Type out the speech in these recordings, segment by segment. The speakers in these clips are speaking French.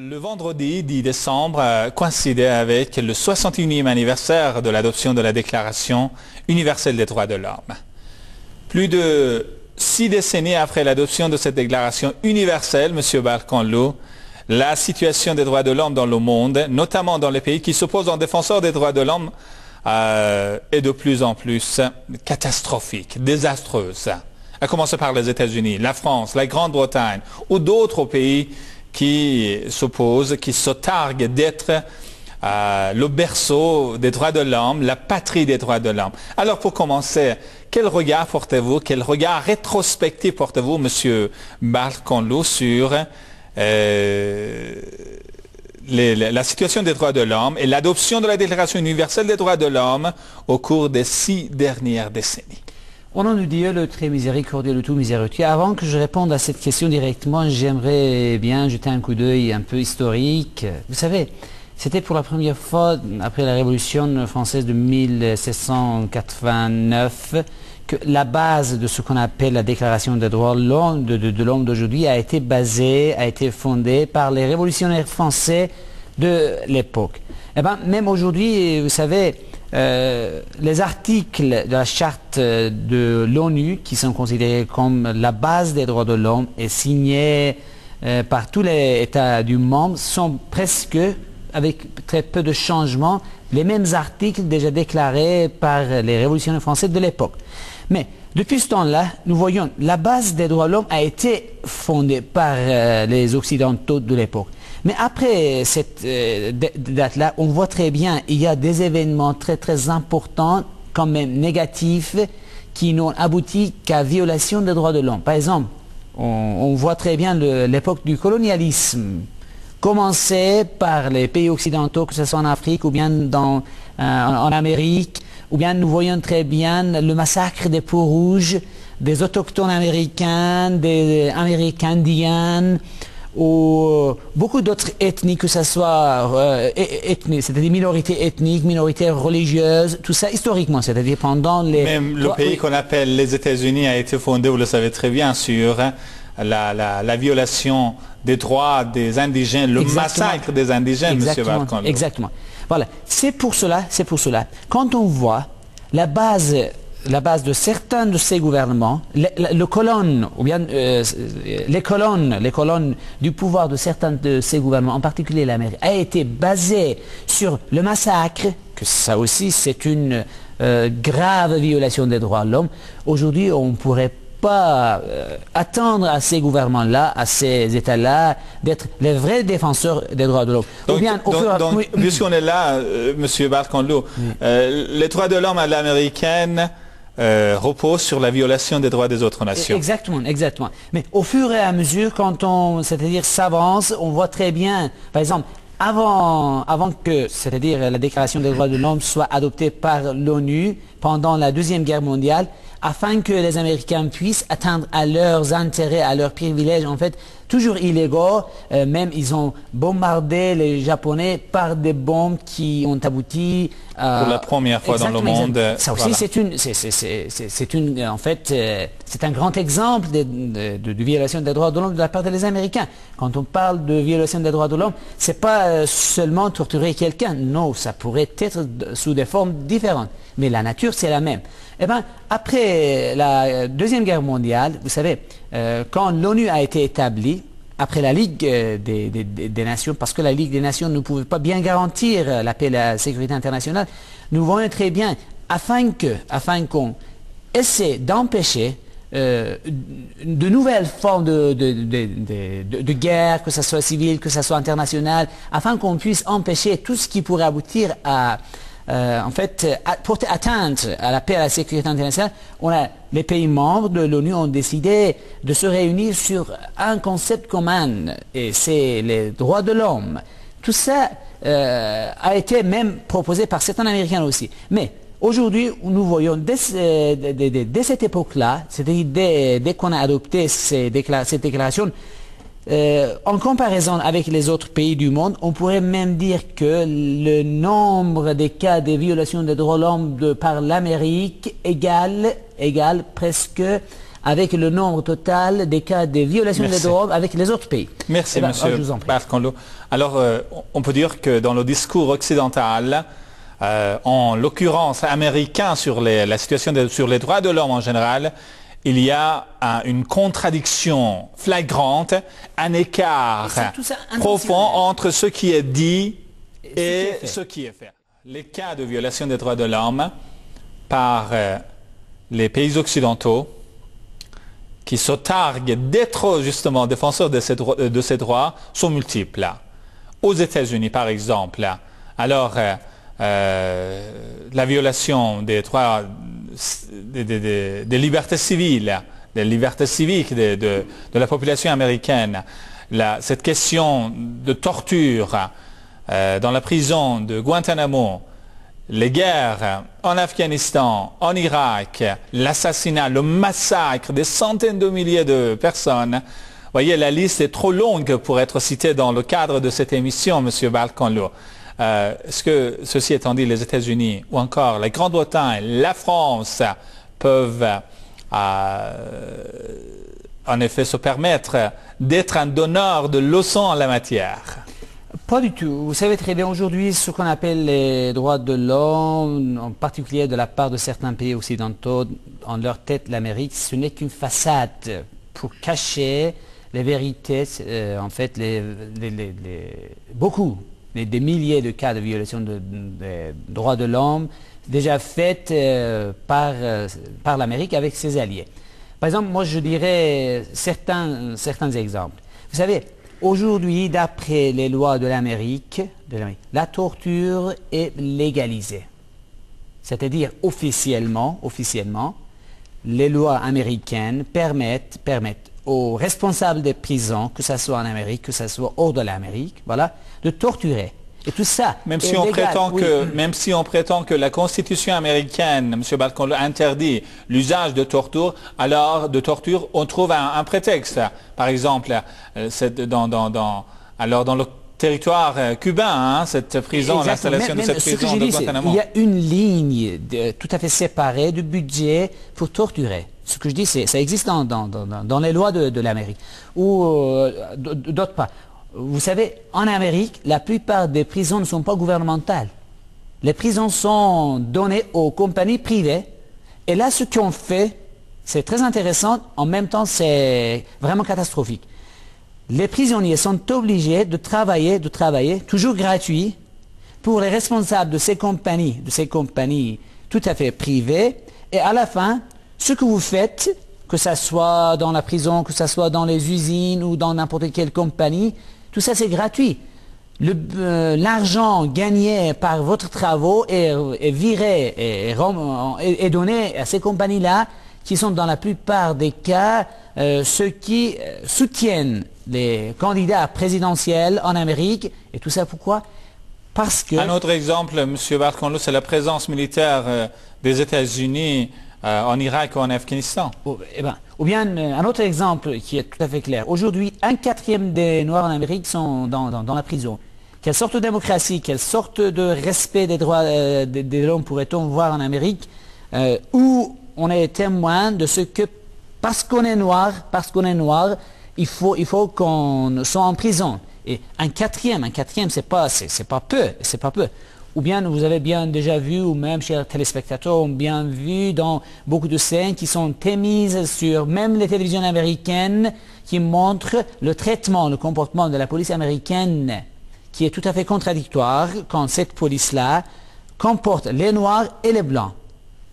Le vendredi 10 décembre coïncidait avec le 61e anniversaire de l'adoption de la Déclaration universelle des droits de l'homme. Plus de 6 décennies après l'adoption de cette déclaration universelle, M. Barkanloo, la situation des droits de l'homme dans le monde, notamment dans les pays qui s'opposent aux défenseurs des droits de l'homme, est de plus en plus catastrophique, désastreuse. À commencer par les États-Unis, la France, la Grande-Bretagne ou d'autres pays qui s'opposent, qui se targuent d'être le berceau des droits de l'homme, la patrie des droits de l'homme. Alors pour commencer, quel regard portez-vous, quel regard rétrospectif portez-vous, M. Barkanloo, sur la situation des droits de l'homme et l'adoption de la Déclaration universelle des droits de l'homme au cours des 6 dernières décennies? Au nom de Dieu, le très miséricordieux, le tout miséricordieux, avant que je réponde à cette question directement, j'aimerais bien jeter un coup d'œil un peu historique. Vous savez, c'était pour la première fois, après la Révolution française de 1789, que la base de ce qu'on appelle la Déclaration des droits de l'homme d'aujourd'hui a été fondée par les révolutionnaires français de l'époque. Eh bien, même aujourd'hui, vous savez, les articles de la charte de l'ONU, qui sont considérés comme la base des droits de l'homme et signés par tous les États du monde, sont presque, avec très peu de changements, les mêmes articles déjà déclarés par les révolutionnaires français de l'époque. Mais depuis ce temps-là, nous voyons la base des droits de l'homme a été fondée par les Occidentaux de l'époque. Mais après cette date-là, on voit très bien il y a des événements très très importants, quand même négatifs, qui n'ont abouti qu'à violation des droits de l'homme. Par exemple, on voit très bien l'époque du colonialisme, commencé par les pays occidentaux, que ce soit en Afrique ou bien en Amérique, ou bien nous voyons très bien le massacre des peaux rouges, des autochtones américains, des Américains indiens, ou beaucoup d'autres ethnies, que ce soit c'est-à-dire minorités ethniques, minorités religieuses, tout ça historiquement, c'est-à-dire pendant les... Même le pays qu'on appelle les États-Unis a été fondé, vous le savez très bien, sur la violation des droits des indigènes, le massacre des indigènes, M. Barkanloo. Exactement. Voilà. C'est pour cela, quand on voit la base de certains de ces gouvernements, les colonnes du pouvoir de certains de ces gouvernements, en particulier l'Amérique, a été basée sur le massacre, que ça aussi c'est une grave violation des droits de l'homme. Aujourd'hui, on ne pourrait pas attendre à ces gouvernements-là, à ces États-là, d'être les vrais défenseurs des droits de l'homme. Donc, puisqu'on est là, M. Barkanloo, les droits de l'homme à l'américaine repose sur la violation des droits des autres nations. Exactement. Mais au fur et à mesure, quand on, c'est-à-dire s'avance, on voit très bien, par exemple, avant que, c'est-à-dire la Déclaration des droits de l'homme soit adoptée par l'ONU pendant la Deuxième Guerre mondiale, afin que les Américains puissent atteindre à leurs intérêts, à leurs privilèges, en fait, toujours illégaux. Même ils ont bombardé les Japonais par des bombes qui ont abouti pour la première fois dans le monde. Ça aussi, c'est un grand exemple de violation des droits de l'homme de la part des Américains. Quand on parle de violation des droits de l'homme, c'est pas seulement torturer quelqu'un. Non, ça pourrait être sous des formes différentes. Mais la nature, c'est la même. Eh bien, après la Deuxième Guerre mondiale, vous savez, quand l'ONU a été établie, après la Ligue des Nations, parce que la Ligue des Nations ne pouvait pas bien garantir la paix et la sécurité internationale, nous voyons très bien, afin qu'on essaie d'empêcher de nouvelles formes de guerre, que ce soit civile, que ce soit internationale, afin qu'on puisse empêcher tout ce qui pourrait aboutir à porter atteinte à la paix et à la sécurité internationale, les pays membres de l'ONU ont décidé de se réunir sur un concept commun, et c'est les droits de l'homme. Tout ça a été même proposé par certains Américains aussi. Mais aujourd'hui, nous voyons dès cette époque-là, c'est-à-dire dès qu'on a adopté cette déclaration, en comparaison avec les autres pays du monde, on pourrait même dire que le nombre des cas de violation des droits de l'homme par l'Amérique égale presque avec le nombre total des cas de violation des droits de l'homme avec les autres pays. Merci, monsieur Bartholomeo. Alors, on peut dire que dans le discours occidental, en l'occurrence américain sur la situation sur les droits de l'homme en général, il y a une contradiction flagrante, un écart profond entre ce qui est dit et ce qui est fait. Les cas de violation des droits de l'homme par les pays occidentaux qui se targuent d'être justement défenseurs de ces droits sont multiples. Aux États-Unis, par exemple, alors la violation des droits des libertés civiles, des libertés civiques de la population américaine, cette question de torture dans la prison de Guantanamo, les guerres en Afghanistan, en Irak, l'assassinat, le massacre des centaines de milliers de personnes. Vous voyez, la liste est trop longue pour être citée dans le cadre de cette émission, M. Bartholomeo. Est-ce que, ceci étant dit, les États-Unis ou encore la Grande-Bretagne, la France peuvent en effet se permettre d'être un donneur de leçons en la matière? Pas du tout. Vous savez très bien aujourd'hui ce qu'on appelle les droits de l'homme, en particulier de la part de certains pays occidentaux, en leur tête l'Amérique, ce n'est qu'une façade pour cacher les vérités, en fait, des milliers de cas de violation des droits de l'homme déjà faits par l'Amérique avec ses alliés. Par exemple, moi je dirais certains exemples. Vous savez, aujourd'hui, d'après les lois de l'Amérique, la torture est légalisée. C'est-à-dire officiellement, les lois américaines permettent aux responsables des prisons, que ce soit en Amérique, que ce soit hors de l'Amérique, voilà, de torturer. Et tout ça même si on prétend que la Constitution américaine, M. Bartholomeo, interdit l'usage de torture, alors de torture, on trouve un prétexte. Par exemple, dans le territoire cubain, cette prison, l'installation de cette prison de Guantanamo. Il y a une ligne tout à fait séparée du budget pour torturer. Ce que je dis, ça existe dans les lois de l'Amérique. Ou d'autres pas. Vous savez, en Amérique, la plupart des prisons ne sont pas gouvernementales. Les prisons sont données aux compagnies privées. Et là, ce qu'on fait, c'est très intéressant. En même temps, c'est vraiment catastrophique. Les prisonniers sont obligés de travailler, toujours gratuit, pour les responsables de ces compagnies tout à fait privées. Et à la fin, ce que vous faites, que ce soit dans la prison, que ce soit dans les usines ou dans n'importe quelle compagnie, tout ça c'est gratuit. L'argent gagné par votre travaux est viré et donné à ces compagnies-là qui sont dans la plupart des cas ceux qui soutiennent les candidats présidentiels en Amérique. Et tout ça pourquoi? Parce que... Un autre exemple, M. Bartholomeo, c'est la présence militaire des États-Unis en Irak ou en Afghanistan. Ou bien un autre exemple qui est tout à fait clair. Aujourd'hui, 1/4 des Noirs en Amérique sont dans la prison. Quelle sorte de démocratie, quelle sorte de respect des droits de l'homme pourrait-on voir en Amérique où on est témoin de ce que, parce qu'on est noir, il faut qu'on soit en prison. Et un quatrième, c'est pas peu. Ou bien vous avez bien déjà vu, ou même chers téléspectateurs ont bien vu dans beaucoup de scènes qui sont émises sur même les télévisions américaines qui montrent le traitement, le comportement de la police américaine qui est tout à fait contradictoire quand cette police-là comporte les noirs et les blancs.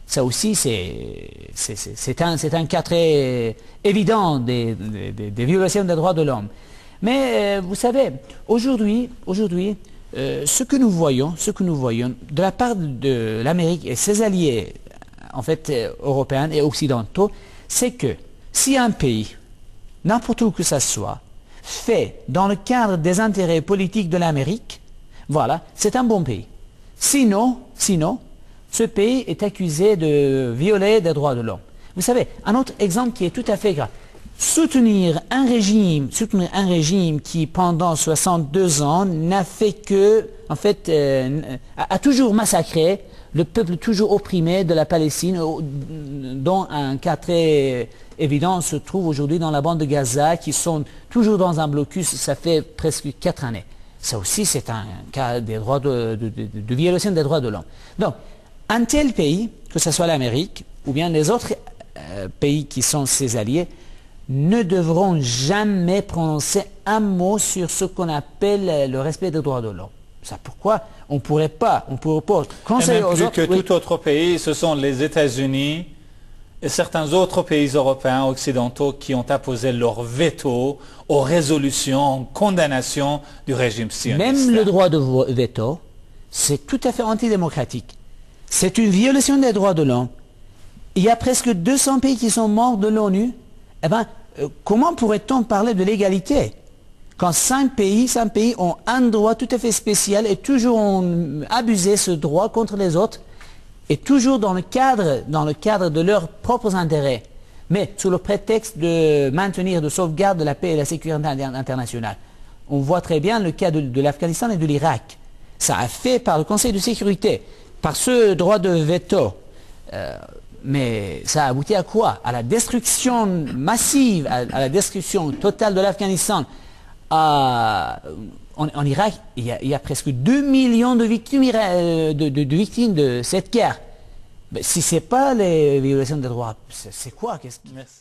Ça aussi, c'est un cas très évident des violations des droits de l'homme. Mais vous savez, aujourd'hui, ce que nous voyons de la part de l'Amérique et ses alliés, en fait, européens et occidentaux, c'est que si un pays, n'importe où que ça soit, fait dans le cadre des intérêts politiques de l'Amérique, voilà, c'est un bon pays. Sinon, ce pays est accusé de violer des droits de l'homme. Vous savez, un autre exemple qui est tout à fait grave. Soutenir un régime qui pendant 62 ans n'a fait que, en fait, a toujours massacré le peuple toujours opprimé de la Palestine, dont un cas très évident se trouve aujourd'hui dans la bande de Gaza, qui sont toujours dans un blocus, ça fait presque 4 années. Ça aussi, c'est un cas des droits de violation des droits de l'homme. Donc, un tel pays, que ce soit l'Amérique ou bien les autres pays qui sont ses alliés, ne devront jamais prononcer un mot sur ce qu'on appelle le respect des droits de l'homme. Ça, pourquoi on ne pourrait pas conseiller aux autres... Plus que tout autre pays, ce sont les États-Unis et certains autres pays européens occidentaux qui ont apposé leur veto aux résolutions en condamnation du régime sioniste. Même le droit de veto, c'est tout à fait antidémocratique. C'est une violation des droits de l'homme. Il y a presque 200 pays qui sont membres de l'ONU. Eh bien, comment pourrait-on parler de l'égalité quand 5 pays ont un droit tout à fait spécial et toujours ont abusé ce droit contre les autres et toujours dans le cadre de leurs propres intérêts, mais sous le prétexte de maintenir, de sauvegarde de la paix et de la sécurité internationale. On voit très bien le cas de l'Afghanistan et de l'Irak. Ça a fait par le Conseil de sécurité, par ce droit de veto. Mais ça a abouti à quoi? À la destruction massive, à la destruction totale de l'Afghanistan. En Irak, il y a presque 2 millions de victimes, victimes de cette guerre. Mais si ce n'est pas les violations des droits, c'est quoi? Merci.